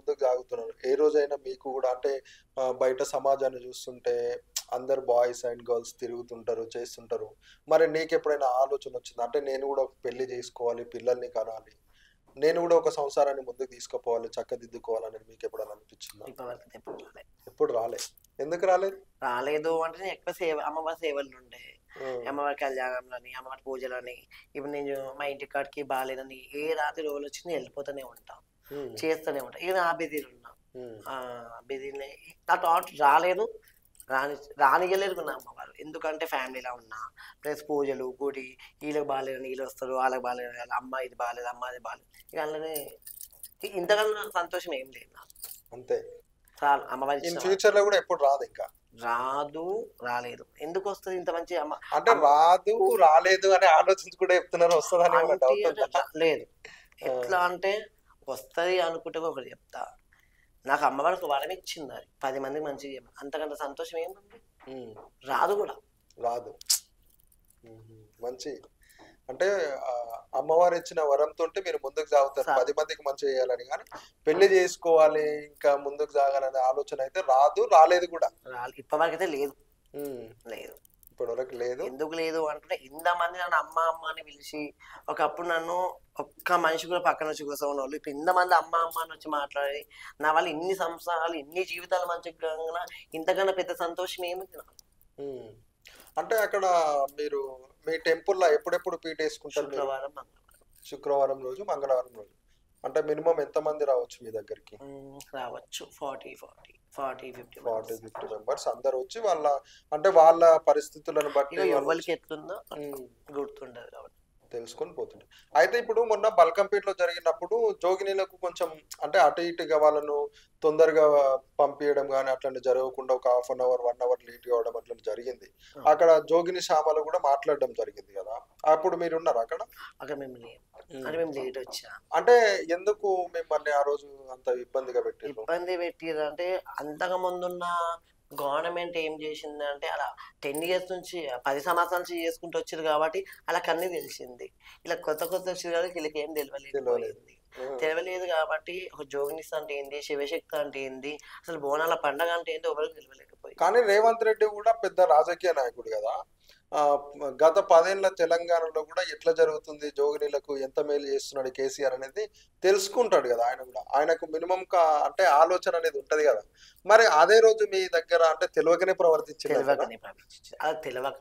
ముందుకు సాగుతున్నారు. ఏ రోజైనా మీకు కూడా అంటే బయట సమాజాన్ని చూస్తుంటే అందరు బాయ్స్ అండ్ గర్ల్స్ తిరుగుతుంటారు, చేస్తుంటారు. మరి నీకెప్పుడైనా ఆలోచన వచ్చిందా? అంటే నేను కూడా ఒక పెళ్లి చేసుకోవాలి, పిల్లల్ని కనాలి, నేను కూడా ఒక సంసారాన్ని ముందుకు తీసుకుపోవాలి, చక్కదిద్దుకోవాలని మీకు ఎప్పుడైనా అనిపించిందా? ఇప్పటివరకు ఎప్పుడు రాలేదు. ఎప్పుడు రాలే. ఎందుకు రాలేదు? రాలేదు అంటే నేను ఎక్కువ సేవ అమ్మవారి సేవలు ఉండే, ఉమ్, అమ్మవారి కళ్యాణంలని, అమ్మవారి పూజలని. ఇప్పుడు నేను మా ఇంటి కాడికి బాగాలేదని ఏ రాత్రి రోజులు వచ్చింది వెళ్ళిపోతూనే ఉంటాం, ఉమ్, చేస్తూనే ఉంటాం. ఇక నా బిజీలు ఉన్నా ఉమ్, బిజీనే. నా థాట్ రాలేదు, రానియలేదు నా అమ్మవారు. ఎందుకంటే ఫ్యామిలీలో ఉన్నా, ప్లస్ పూజలు గుడి, వీళ్ళకి బాగాలేదని వీళ్ళు వస్తారు, వాళ్ళకి బాగాలేదు, అమ్మ ఇది బాగాలేదు, అమ్మ అది బాగాలేదు. ఇక అందులోనే ఇంతకన్నా సంతోషం ఏం లేదు నాకు. అంతే. చాలు అమ్మవారి ఇన్ ఇచ్చిన ఫ్యూచర్ లో కూడా ఎప్పుడు రాదు ఇంకా. రాదు, రాలేదు. ఎందుకు వస్తుంది ఇంత మంచి అమ్మ? అంటే రాదు రాలేదు అనే ఆలోచించి కూడా చెప్తున్నారు, వస్తుందని ఏమైనా అంటే డౌట్ ఉందా? లేదు. ఆ, ఎట్లా అంటే వస్తుంది అనుకుంటే ఒకటి చెప్తా. నాకు అమ్మవారికి వరం ఇచ్చింది, అది 10 మందికి మంచిగా చెప్పాలి. అంతకంటే సంతోషం ఏముంది? ఉమ్, రాదు కూడా. రాదు. మంచి అంటే అమ్మవారు ఇచ్చిన వరంతో మీరు ముందుకు సాగుతారు, 10 మందికి మంచి చేయాలని. కానీ పెళ్లి చేసుకోవాలి ఇంకా ముందుకు సాగాలనే ఆలోచన అయితే రాదు, రాలేదు కూడా. ఇప్పటివరకు అయితే లేదు. ఉమ్, లేదు. ఇప్పటివరకు లేదు. ఎందుకు లేదు అంటే ఇంతమంది నన్ను అమ్మ అమ్మ అని పిలిచి, ఒకప్పుడు నన్ను ఒక్క మనిషి కూడా పక్కన వచ్చి కూర్చోని వాళ్ళు ఇప్పుడు ఇంతమంది అమ్మ అమ్మ అని వచ్చి మాట్లాడి నా వల్ల ఇన్ని సంవత్సరాలు ఇన్ని జీవితాలు మంచిగా ఇంతకన్నా పెద్ద సంతోషం ఏముంది నాకు? ఉమ్. అంటే అక్కడ మీరు మీ టెంపుల్లో ఎప్పుడెప్పుడు పీట వేసుకుంటారు మీరు? శుక్రవారం, మంగళవారం. శుక్రవారం రోజు, మంగళవారం రోజు. అంటే మినిమం ఎంతమంది రావచ్చు మీ దగ్గరికి? రావచ్చు 40 50 40-50 మెంబర్స్ అందరు వచ్చి వాళ్ళ అంటే వాళ్ళ పరిస్థితులను బట్టి ఇక వాళ్ళు ఎవరికి ఎట్లుందో గుర్తుండదు కాబట్టి తెలుసుకొని పోతుంటారు. అయితే ఇప్పుడు మొన్న బల్కంపేటలో జరిగినప్పుడు జోగినీలకు కొంచెం అంటే అటు ఇటుగా వాళ్ళను తొందరగా పంపించడం కానీ అట్లాంటి జరగకుండా ఒక half an hour 1 hour late కావడం అట్లా జరిగింది. అక్కడ జోగిని శ్యామలు కూడా మాట్లాడడం జరిగింది కదా, అప్పుడు మీరు ఉన్నారు అక్కడ? అక్కడ మేము లేము, అంటే మేము లేట్ వచ్చా. అంటే ఎందుకు మిమ్మల్ని ఆ రోజు అంత ఇబ్బందిగా పెట్టారు? ఇబ్బంది పెట్టిరు అంటే అంతకు ముందున్న గవర్నమెంట్ ఏం చేసింది అంటే అలా 10 years నుంచి 10 సంవత్సరాల నుంచి చేసుకుంటూ వచ్చారు కాబట్టి అలా కన్నీ తెలిసింది. ఇలా కొత్త వచ్చింది కాబట్టి వీళ్ళకి ఏం తెలియలేదు. తెలియలేదు కాబట్టి ఒక జోగినిస్ అంటే ఏంది, శివశక్తి అంటే ఏంది, అసలు బోనాల పండగ అంటే ఏంటి ఎవరికి తెలియలేకపోయింది. కానీ రేవంత్ రెడ్డి కూడా పెద్ద రాజకీయ నాయకుడు కదా. గత 10 ఏళ్ల తెలంగాణలో కూడా ఎట్లా జరుగుతుంది, జోగినీలకు ఎంత మేలు చేస్తున్నాడు కేసీఆర్ అనేది తెలుసుకుంటాడు కదా ఆయన కూడా. ఆయనకు మినిమం అంటే ఆలోచన అనేది ఉంటది కదా. మరి అదే రోజు మీ దగ్గర అంటే తెలియకనే ప్రవర్తించింది. అది తెలియక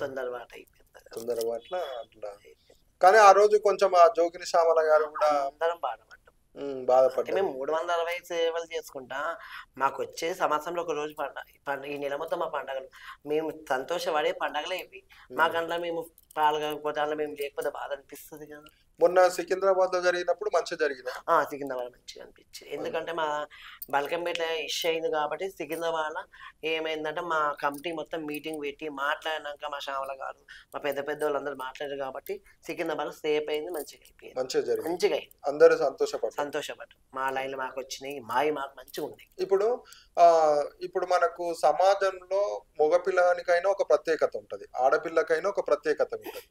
తొందరపాటు అయిపోయింది. తొందరపాట్ల అట్లా. కానీ ఆ రోజు కొంచెం ఆ జోగిని శ్యామల గారు కూడా అందరం బాధపడ్డాం. బాధపడ్డాం. మేము 360 సేవలు చేసుకుంటా, మాకు వచ్చే సంవత్సరంలో ఒక రోజు పండుగ, ఈ నెల మొత్తం మా పండుగలు మేము సంతోషపడే పండుగలే ఇవి. మాకంట్లో మేము పాల్గొకపోతే అందులో మేము లేకపోతే బాధ అనిపిస్తుంది కదా. మొన్న సికింద్రాబాద్ లో జరిగినప్పుడు మంచిగా జరిగింది. సికింద్రాబాద్ మంచిగా అనిపించింది. ఎందుకంటే మా బల్కంపేట ఇష్యూ అయింది కాబట్టి సికింద్రాబాద్ ఏమైందంటే మా కమిటీ మొత్తం మీటింగ్ పెట్టి మాట్లాడినాక మా శ్యామల గారు మా పెద్ద వాళ్ళందరూ మాట్లాడారు కాబట్టి సికింద్రాబాద్ సేఫ్ అయింది, మంచిగా అయిపోయింది. మంచిగా అయింది, అందరూ సంతోషపడ్డారు. మా లైన్లు మాకు వచ్చినాయి, మాకు మంచిగా ఉంది. ఇప్పుడు మనకు సమాజంలో మగపిల్లనికైనా ఒక ప్రత్యేకత ఉంటది, ఆడపిల్లకైనా ఒక ప్రత్యేకత ఉంటది.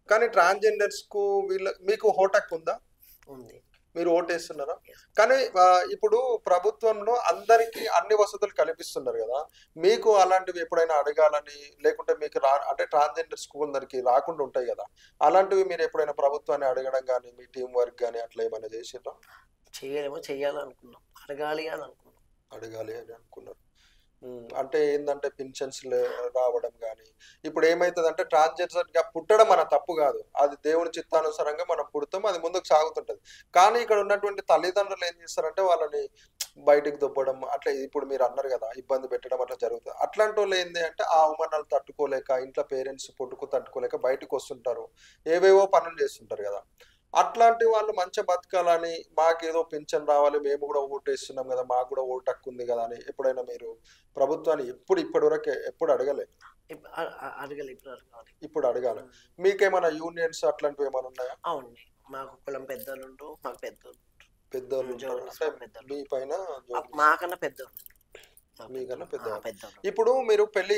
కానీ ట్రాన్స్జెండర్స్ కు మీకు హోటక్ ఉందా? ఉంది. మీరు ఓటేస్తున్నారా? కానీ ఇప్పుడు ప్రభుత్వంలో అందరికి అన్ని వసతులు కల్పిస్తున్నారు కదా, మీకు అలాంటివి ఎప్పుడైనా అడగాలని లేకుంటే మీకు అంటే ట్రాన్స్జెండర్ స్కూల్ దానికి రాకుండా ఉంటాయి కదా, అలాంటివి మీరు ఎప్పుడైనా ప్రభుత్వాన్ని అడగడం కానీ మీ టీం వర్క్ కానీ అట్లా ఏమైనా చేసిర్రా? చేయాలనుకున్నాం, అడగాలి అని అనుకున్నారు. అంటే ఏంటంటే పెన్షన్స్ రావడం కానీ, ఇప్పుడు ఏమైతుందంటే ట్రాన్స్జెండర్ గా పుట్టడం మన తప్పు కాదు, అది దేవుని చిత్తానుసారంగా మనం పుడతాం, అది ముందుకు సాగుతుంటది. కానీ ఇక్కడ ఉన్నటువంటి తల్లిదండ్రులు ఏం చేస్తారంటే వాళ్ళని బయటికి దొబ్బడం అట్లా, ఇప్పుడు మీరు అన్నారు కదా ఇబ్బంది పెట్టడం అట్లా జరుగుతుంది. అట్లాంటి వాళ్ళు ఏంది అంటే ఆ అవమానాలు తట్టుకోలేక ఇంట్లో పేరెంట్స్ పొట్టుకు తట్టుకోలేక బయటకు వస్తుంటారు, ఏవేవో పనులు చేస్తుంటారు కదా. అట్లాంటి వాళ్ళు మంచిగా బతకాలని, మాకేదో పింఛన్ రావాలి, మేము కూడా ఓటేస్తున్నాం కదా, మాకు కూడా ఓటు హక్కు ఉంది కదా అని ఎప్పుడైనా మీరు ప్రభుత్వాన్ని ఇప్పటి వరకు ఎప్పుడు అడగలే? ఇప్పుడు అడగాలి. మీకేమైనా యూనియన్స్ అట్లాంటివి ఏమైనా ఉన్నాయా? అవును, మాకు కులం పెద్దలు, మాకు పెద్దోళ్ళు మీ పైన, మాకన్నా పెద్దోళ్ళు, మీకన్నా పెద్ద. ఇప్పుడు మీరు పెళ్లి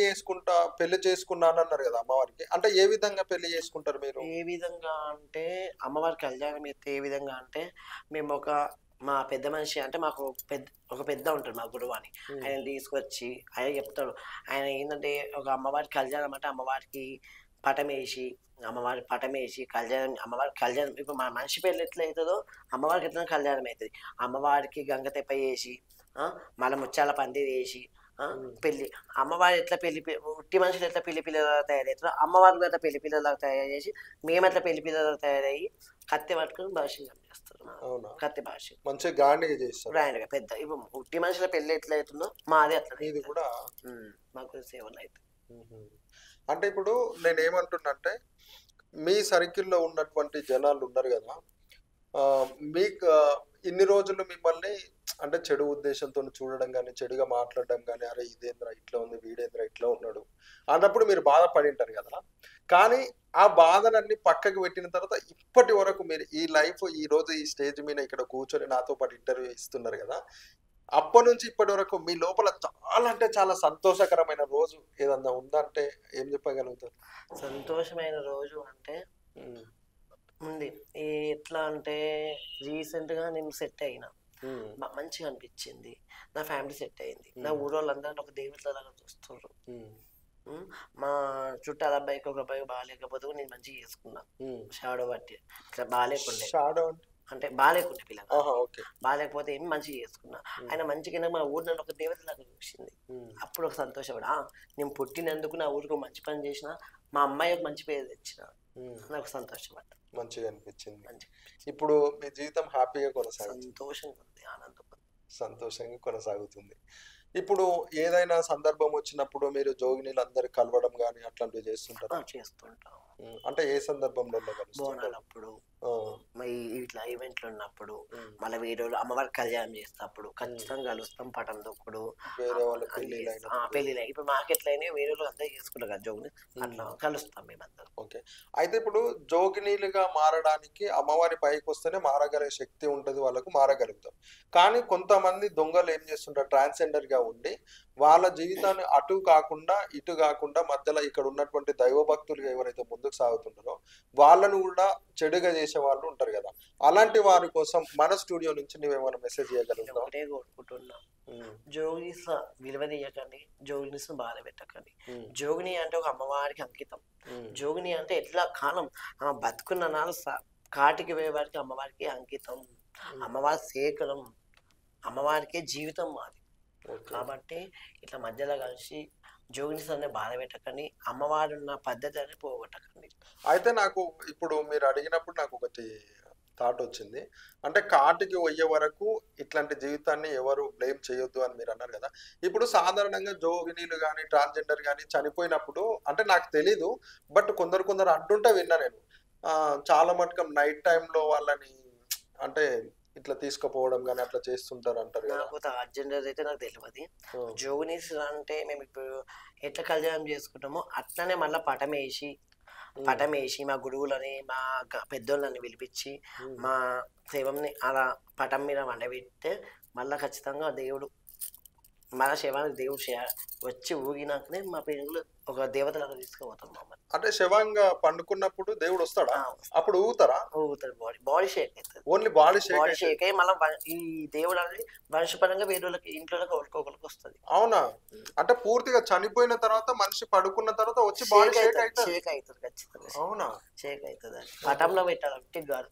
చేసుకున్నాను అన్నారు కదా అమ్మవారికి, అంటే ఏ విధంగా పెళ్లి చేసుకుంటారు మీరు? ఏ విధంగా అంటే అమ్మవారి కళ్యాణం అయితే ఏ విధంగా అంటే మేము ఒక మా పెద్ద మనిషి అంటే మాకు ఒక పెద్ద ఉంటాడు మా గురువు అని. ఆయన తీసుకొచ్చి ఆయన చెప్తాడు. ఆయన ఏంటంటే ఒక అమ్మవారి కళ్యాణం అంటే అమ్మవారికి పటమేసి కళ్యాణం అమ్మవారికి కళ్యాణం ఇప్పుడు మన మనిషి పెళ్ళి ఎట్లా అవుతుందో అమ్మవారికి ఎట్లా కళ్యాణం అవుతుంది. అమ్మవారికి గంగ తెప్ప వేసి మళ్ళీ ముత్యాల పందిరి వేసి పెళ్లి అమ్మవారు ఎట్లా ఉట్టి మనుషులు ఎట్లా పెళ్లి పిల్లలుగా తయారవుతారో అమ్మవారికి ఎట్లా పెళ్లి పిల్లలుగా తయారు చేసి మేము ఎట్లా పెళ్లి పిల్లలుగా తయారయ్యి కత్తి పట్టుకుని భాషణం చేస్తారు. కత్తి భాష మంచిగా గ్రాండ్గా చేస్తారు. గ్రాండ్గా పెద్ద ఇప్పుడు ఉట్టి మనుషుల పెళ్లి ఎట్లా అవుతుందో మాది అట్లా ఇది కూడా మాకు సేవలు అవుతుంది. అంటే ఇప్పుడు నేను ఏమంటున్నా మీ సర్కిల్లో ఉన్నటువంటి జనాలు ఉన్నారు కదా, మీకు ఇన్ని రోజులు మిమ్మల్ని అంటే చెడు ఉద్దేశంతో చూడడం కానీ చెడుగా మాట్లాడడం కానీ, అరే ఇదేంద్రా ఇట్లా ఉంది, వీడేంద్రా ఇట్లా ఉన్నాడు అన్నప్పుడు మీరు బాధపడి ఉంటారు కదా. కానీ ఆ బాధలన్నీ పక్కకు పెట్టిన తర్వాత ఇప్పటి వరకు మీరు ఈ లైఫ్ ఈ రోజు ఈ స్టేజ్ మీద ఇక్కడ కూర్చొని నాతో పాటు ఇంటర్వ్యూ ఇస్తున్నారు కదా, అప్పటి నుంచి ఇప్పటి వరకు మీ లోపల చాలా అంటే చాలా సంతోషకరమైన రోజు ఏదన్నా ఉందంటే ఏం చెప్పగలుగుతారు? సంతోషమైన రోజు అంటే ఉంది. ఎట్లా అంటే రీసెంట్గా నేను సెట్ అయినా మంచిగా అనిపించింది. నా ఫ్యామిలీ సెట్ అయింది. నా ఊరోళ్ళందరూ ఒక దేవతలాగా చూస్తున్నారు. మా చుట్టాల అబ్బాయికి ఒక అబ్బాయి బాగాలేకపోతే నేను మంచిగా చేసుకున్నా. షాడో బట్టి ఇట్లా బాగాలేకుండే అంటే బాగాలేకుండే పిల్లలు బాగాలేకపోతే ఏమి మంచిగా చేసుకున్నా. ఆయన మంచిగా మా ఊరు నన్ను ఒక దేవతలాగా చూసింది. అప్పుడు ఒక సంతోషపడా నేను పుట్టినందుకు నా ఊరికి మంచి పని చేసిన, మా అమ్మాయి ఒక మంచి పేరు తెచ్చిన నాకు సంతోషపడ్డా. మంచిగా అనిపించింది. ఇప్పుడు మీ జీవితం హ్యాపీగా కొనసాగుతుంది, సంతోషంగా కొనసాగుతుంది. ఇప్పుడు ఏదైనా సందర్భం వచ్చినప్పుడు మీరు జోగినీలు అందరు కలవడం కానీ అట్లాంటివి చేస్తుంటారు? చేస్తుంటాం. అంటే ఏ సందర్భంలో? బోనాలప్పుడు, ఇట్లా ఈవెంట్లు ఉన్నప్పుడు, మళ్ళీ వేరే అమ్మవారి కళ్యాణం చేసేటప్పుడు ఖచ్చితంగా కలుస్తాం. పటం దొక్కుడు, వేరే వాళ్ళ పెళ్ళిళ్ళు ఇప్పుడు మాకెట్లయినా వేరే వాళ్ళు అందరూ చేసుకుంటారు కదా జోగిని, అట్లా కలుస్తాం మేమందరం. ఓకే. అయితే ఇప్పుడు జోగినీలుగా మారడానికి అమ్మవారి పైకి వస్తేనే మారగలిగే శక్తి ఉంటుంది, వాళ్ళకు మారగలుగుతాం. కానీ కొంతమంది దొంగలు ఏం చేస్తుంటారు, ట్రాన్స్జెండర్ గా ఉండి వాళ్ళ జీవితాన్ని అటు కాకుండా ఇటు కాకుండా మధ్యలో ఇక్కడ ఉన్నటువంటి దైవ భక్తులుగా ఎవరైతే ముందుకు సాగుతుంటారో వాళ్ళను కూడా చెడుగా చేసే వాళ్ళు ఉంటారు కదా. అలాంటి వారి కోసం మన స్టూడియో నుంచి నువ్వేమైనా మెసేజ్ చేయగలుగుతావు? ఒకటే కోరుకుంటున్నా, జోగినీస్ విలువ తీయకండి, జోగినీస్ బాధ పెట్టకండి. జోగిని అంటే ఒక అమ్మవారికి అంకితం. జోగిని అంటే ఎట్లా కాలం బతుకున్న నాలు కాటికి వేయవారికి అమ్మవారికి అంకితం. అమ్మవారి సేకరం, అమ్మవారికే జీవితం మాది. కాబట్టి ఇట్లా మధ్యలో కలిసి జోగినీస్ అనే బాధ పెట్టకండి, అమ్మవారు ఉన్న పద్ధతి అని పోగొట్టకండి. అయితే నాకు ఇప్పుడు మీరు అడిగినప్పుడు నాకు ఒకటి థాట్ వచ్చింది. అంటే కాటికి పోయే వరకు ఇట్లాంటి జీవితాన్ని ఎవరు బ్లేమ్ చేయొద్దు అని మీరు అన్నారు కదా. ఇప్పుడు సాధారణంగా జోగినీలు కానీ ట్రాన్స్జెండర్ కానీ చనిపోయినప్పుడు అంటే నాకు తెలీదు, బట్ కొందరు అంటుంటే విన్నా నేను. చాలా మటుకు నైట్ టైంలో వాళ్ళని అంటే ఇట్లా తీసుకుపోవడం కానీ అట్లా చేస్తుంటారు అంటారు. నాకు ట్రాన్స్జెండర్ అయితే నాకు తెలియదు. జోగినీస్ అంటే మేము ఇప్పుడు ఎట్లా కళ్యాణం చేసుకుంటామో అట్లనే మళ్ళీ పటం వేసి మా గురువులని మా పెద్దోళ్ళని పిలిపించి మా శివంని అలా పటం మీద వండబెడితే మళ్ళీ ఖచ్చితంగా దేవుడు మన శవానికి దేవుడు వచ్చి ఊగినాకనే మా పెరుగులు ఒక దేవతలాగా తీసుకుపోతాం మమ్మల్ని. అంటే శవంగా పండుకున్నప్పుడు దేవుడు వస్తాడా? అప్పుడు ఊగుతారా? ఊగుతాడు. బాడీ షేక్ అవుతుంది. ఓన్లీ బాడీ షేక్ అయ్యి మళ్ళీ ఈ దేవుడు అనేది వంశపరంగా వేరే వాళ్ళకి ఇంట్లో ఒకరికి వస్తుంది. అవునా? అంటే పూర్తిగా చనిపోయిన తర్వాత మనిషి పడుకున్న తర్వాత వచ్చి బాడీ షేక్ అవుతుంది ఖచ్చితంగా. అవునా? షేక్ అవుతుంది. పటంలో పెట్టాలి ఒట్టి కాదు.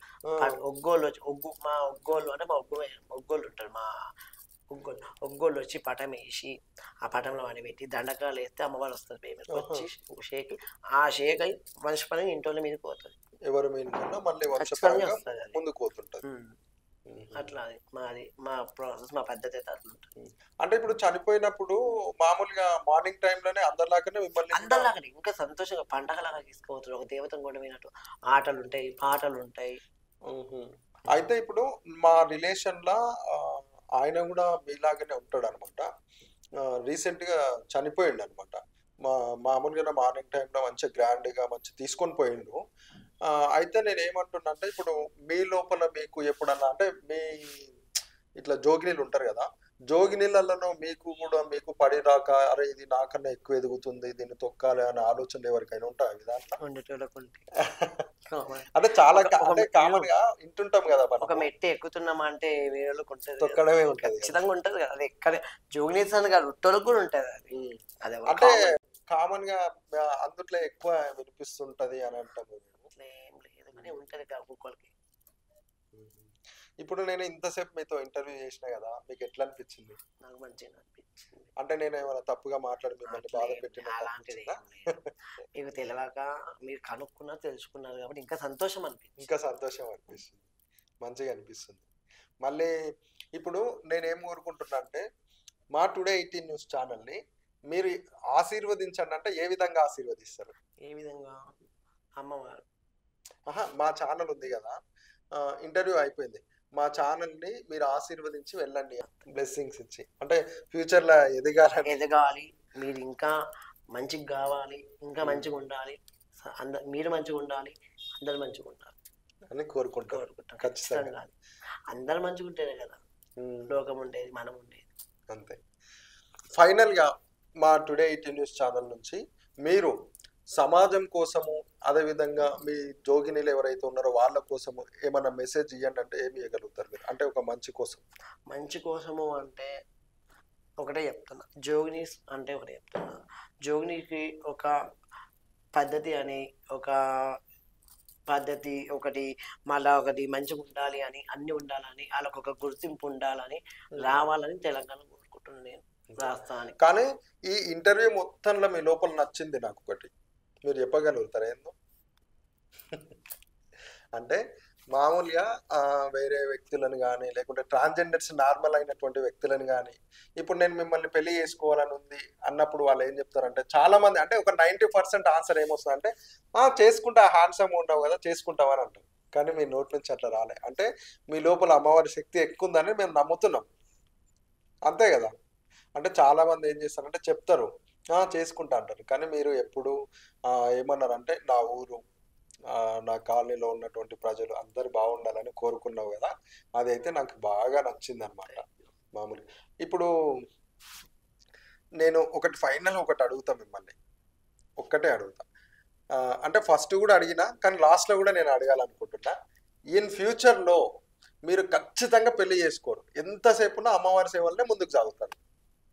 ఒగ్గోళ్ళు వచ్చి మా ఒగ్గోళ్ళు అంటే మా ఒగ్గోళ్ళు ఉంటారు. మా ఒగ్గోళ్ళు వచ్చి పటం వేసి ఆ పటంలో అని పెట్టి దండకాలు వేస్తే అమ్మవారు వస్తుంది. పేమెంట్ వచ్చి షేక్ ఆ షేక్ అయి మనిషి పని ఇంట్లో మీదకి పోతుంది. ఎవరి మీద మళ్ళీ ముందుకు పోతుంటది. అట్లా మా ప్రాసెస్ మా పద్ధతి అయితే అట్లా ఉంటుంది. అంటే ఇప్పుడు చనిపోయినప్పుడు మామూలుగా మార్నింగ్ టైంలోనే అందరిలాగానే అందరిలాగానే ఇంకా సంతోషంగా పండగలాగా తీసుకోవచ్చు. ఒక దేవతను కూడా వినట్టు ఆటలు ఉంటాయి, పాటలు ఉంటాయి. అయితే ఇప్పుడు మా రిలేషన్ లా ఆయన కూడా మీలాగానే ఉంటాడు అనమాట. రీసెంట్గా చనిపోయిండు అనమాట. మామూలుగా మార్నింగ్ టైంలో మంచిగా గ్రాండ్గా మంచి తీసుకొని పోయిండు. అయితే నేను ఏమంటున్నా అంటే ఇప్పుడు మీ లోపల మీకు ఎప్పుడన్నా అంటే మీ ఇట్లా జోగినీళ్ళు ఉంటారు కదా, జోగినీళ్ళలో మీకు పడిరాక అరే ఇది నాకన్నా ఎక్కువ ఎదుగుతుంది దీన్ని తొక్కాలి అనే ఆలోచనలు ఎవరికైనా ఉంటాయి దాంట్లో? అంటే చాలా అంటే ఒక కామన్ గా వింటుంటాం కదా ఒక మనం, మెట్టి ఎక్కుతున్నామా అంటే వేరేళ్ళకి ఉంటది కదా. తొక్కడమే ఉంటది కదా. ఖచ్చితంగా ఉంటది కదా. అది ఎక్కడ జోగినీస్ అని కాదు, ఉట్టోళ్ళకి కూడా ఉంటది అది. ఉమ్. అది అంటే కామన్. కామన్ గా అందుట్లో ఎక్కువ వినిపిస్తుంటది అని అంటాము మేము. అట్లా ఏం లేదు కానీ ఉంటది కదా ఒక్కొక్కరికి. ఇప్పుడు నేను ఇంతసేపు మీతో ఇంటర్వ్యూ చేసిన కదా, మీకు ఎట్లా అనిపించింది? నాకు మంచిగా అనిపించింది. అంటే నేను ఏమైనా తప్పుగా మాట్లాడి మిమ్మల్ని అట్లా బాధ ఏం పెట్టినట్టు అలాంటిది అనిపించిందా? ఏం లేదు. మీకు తెలియక మీరు కనుక్కున్నారు, తెలుసుకున్నారు కాబట్టి ఇంకా సంతోషం అనిపించింది. ఇంకా సంతోషం అనిపిస్తుంది, మంచిగా అనిపిస్తుంది. మళ్ళీ ఇప్పుడు నేనేం కోరుకుంటున్నా అంటే, మా టుడే 18 న్యూస్ ఛానల్ని మీరు ఆశీర్వదించండి అంటే ఏ విధంగా ఆశీర్వదిస్తారు? ఏ విధంగా? అమ్మవారు. మా ఛానల్ ఉంది కదా, ఇంటర్వ్యూ అయిపోయింది, మా ఛానల్ని మీరు ఆశీర్వదించి వెళ్ళండి, బ్లెస్సింగ్స్ ఇచ్చి, అంటే ఫ్యూచర్లో ఎదగాలని. ఎదగాలి, మీరు ఇంకా మంచిగా కావాలి, ఇంకా ఉమ్. మంచిగా ఉండాలి, మీరు మంచిగా ఉండాలి, అందరు మంచిగా ఉండాలి అని కోరుకుంటారు కోరుకుంటాం. ఖచ్చితంగా. ఖచ్చితంగా అందరు మంచిగా ఉంటేనే కదా లోకం ఉండేది, మనం ఉండేది. అంతే. ఫైనల్గా మా టుడే 18 న్యూస్ ఛానల్ నుంచి మీరు సమాజం కోసము, అదేవిధంగా మీ జోగినీలు ఎవరైతే ఉన్నారో వాళ్ళ కోసము ఏమన్నా మెసేజ్ ఇవ్వండి అంటే ఏమి ఇవ్వగలుగుతారు మీరు? అంటే ఒక మంచి కోసం. మంచి కోసము అంటే ఒకటే చెప్తున్నా, జోగినీస్ అంటే ఒకటే చెప్తున్నా, జోగినీకి ఒక పద్ధతి అని, ఒక పద్ధతి ఒకటి, మళ్ళా ఒకటి మంచిగా ఉండాలి అని, అన్ని ఉండాలని, వాళ్ళకు ఒక గుర్తింపు ఉండాలని, రావాలని తెలంగాణ కోరుకుంటున్నాను నేను రాష్ట్రానికి. కానీ ఈ ఇంటర్వ్యూ మొత్తంలో మీ లోపల నచ్చింది నాకు ఒకటి, మీరు చెప్పగలుగుతారా ఏందో? అంటే మామూలుగా వేరే వ్యక్తులను కానీ, లేకుంటే ట్రాన్స్జెండర్స్ నార్మల్ అయినటువంటి వ్యక్తులను కానీ, ఇప్పుడు నేను మిమ్మల్ని పెళ్లి చేసుకోవాలని ఉంది అన్నప్పుడు వాళ్ళు ఏం చెప్తారంటే, చాలా మంది అంటే ఒక 90% ఆన్సర్ ఏమొస్తుంది అంటే, చేసుకుంటా, హ్యాండ్సమ్ ఉండవు కదా, చేసుకుంటామని అంటారు. కానీ మీ నోటి నుంచి అట్లా రాలే, అంటే మీ లోపల అమ్మవారి శక్తి ఎక్కువ ఉందని మేము నమ్ముతున్నాం, అంతే కదా. అంటే చాలా మంది ఏం చేస్తారంటే చెప్తారు, చేసుకుంటా అంటారు, కానీ మీరు ఎప్పుడు ఏమన్నారంటే నా ఊరు, నా కాలనీలో ఉన్నటువంటి ప్రజలు అందరు బాగుండాలని కోరుకున్నావు కదా, అదైతే నాకు బాగా నచ్చింది అనమాట. మామూలుగా ఇప్పుడు నేను ఒకటి ఫైనల్ ఒకటి అడుగుతా మిమ్మల్ని, ఒక్కటే అడుగుతా. అంటే ఫస్ట్ కూడా అడిగినా, కానీ లాస్ట్లో కూడా నేను అడగాలనుకుంటున్నా. ఇన్ ఫ్యూచర్లో మీరు ఖచ్చితంగా పెళ్లి చేసుకోరు, ఎంతసేపున్నా అమ్మవారి సేవలనే ముందుకు సాగుతారు?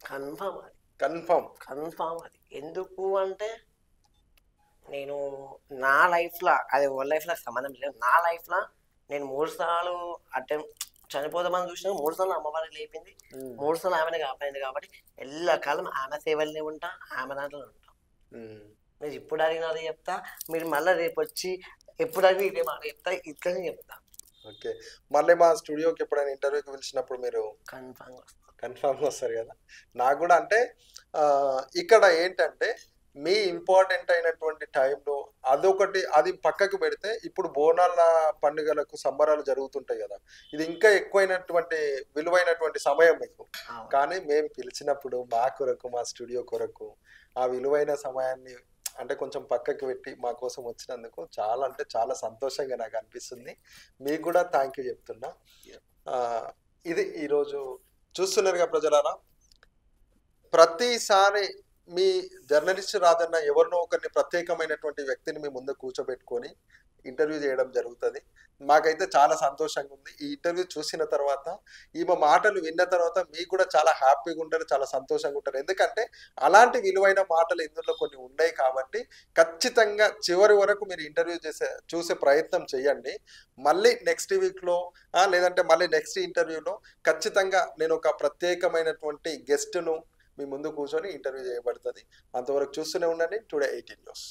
కన్ఫామ్ అది, కన్ఫామ్ అది. ఎందుకు అంటే నేను నా లైఫ్లో, అది ఓ లైఫ్లో సంబంధం లేదు, నా లైఫ్లో నేను 3 సార్లు చనిపోదామని చూసినా 3 సార్లు అమ్మవారి లేపింది, 3 సార్లు ఆమెనే కాపాడింది. కాబట్టి ఎల్లకాలం ఆమె సేవలనే ఉంటా, ఆమె దాంట్లో ఉంటా. మీరు ఇప్పుడు అడిగినది చెప్తా, మీరు మళ్ళీ రేపు వచ్చి ఎప్పుడు అడిగి ఇదే మాట చెప్తా, ఇట్లనే చెప్తా. ఓకే. మళ్ళీ మా స్టూడియోకి ఎప్పుడైనా ఇంటర్వ్యూకి పిలిచినప్పుడు మీరు కన్ఫామ్గా వస్తారు కదా. నాకు కూడా అంటే ఇక్కడ ఏంటంటే మీ ఇంపార్టెంట్ అయినటువంటి టైంలో అదొకటి, అది పక్కకు పెడితే ఇప్పుడు బోనాల పండుగలకు సంబరాలు జరుగుతుంటాయి కదా, ఇది ఇంకా ఎక్కువైనటువంటి విలువైనటువంటి సమయం మీకు. కానీ మేము పిలిచినప్పుడు మా కొరకు, మా స్టూడియో కొరకు ఆ విలువైన సమయాన్ని అంటే కొంచెం పక్కకు పెట్టి మా కోసం వచ్చినందుకు చాలా అంటే చాలా సంతోషంగా నాకు అనిపిస్తుంది. మీకు కూడా థ్యాంక్ యూ చెప్తున్నా. ఇది ఈరోజు చూస్తున్నారుగా ప్రజలారా, ప్రతిసారి మీ జర్నలిస్ట్ రాజన్న ఎవరినో ఒకరిని ప్రత్యేకమైనటువంటి వ్యక్తిని మీ ముందు కూర్చోబెట్టుకొని ఇంటర్వ్యూ చేయడం జరుగుతుంది. మాకైతే చాలా సంతోషంగా ఉంది. ఈ ఇంటర్వ్యూ చూసిన తర్వాత, ఈమె మాటలు విన్న తర్వాత మీకు కూడా చాలా హ్యాపీగా ఉంటారు, చాలా సంతోషంగా ఉంటారు. ఎందుకంటే అలాంటి విలువైన మాటలు ఇందులో కొన్ని ఉన్నాయి కాబట్టి ఖచ్చితంగా చివరి వరకు మీరు ఇంటర్వ్యూ చూసే ప్రయత్నం చేయండి. మళ్ళీ నెక్స్ట్ వీక్లో లేదంటే మళ్ళీ నెక్స్ట్ ఇంటర్వ్యూలో ఖచ్చితంగా నేను ఒక ప్రత్యేకమైనటువంటి గెస్ట్ను మీ ముందు కూర్చొని ఇంటర్వ్యూ చేయబడుతుంది. అంతవరకు చూస్తూనే ఉండండి టుడే 18 న్యూస్.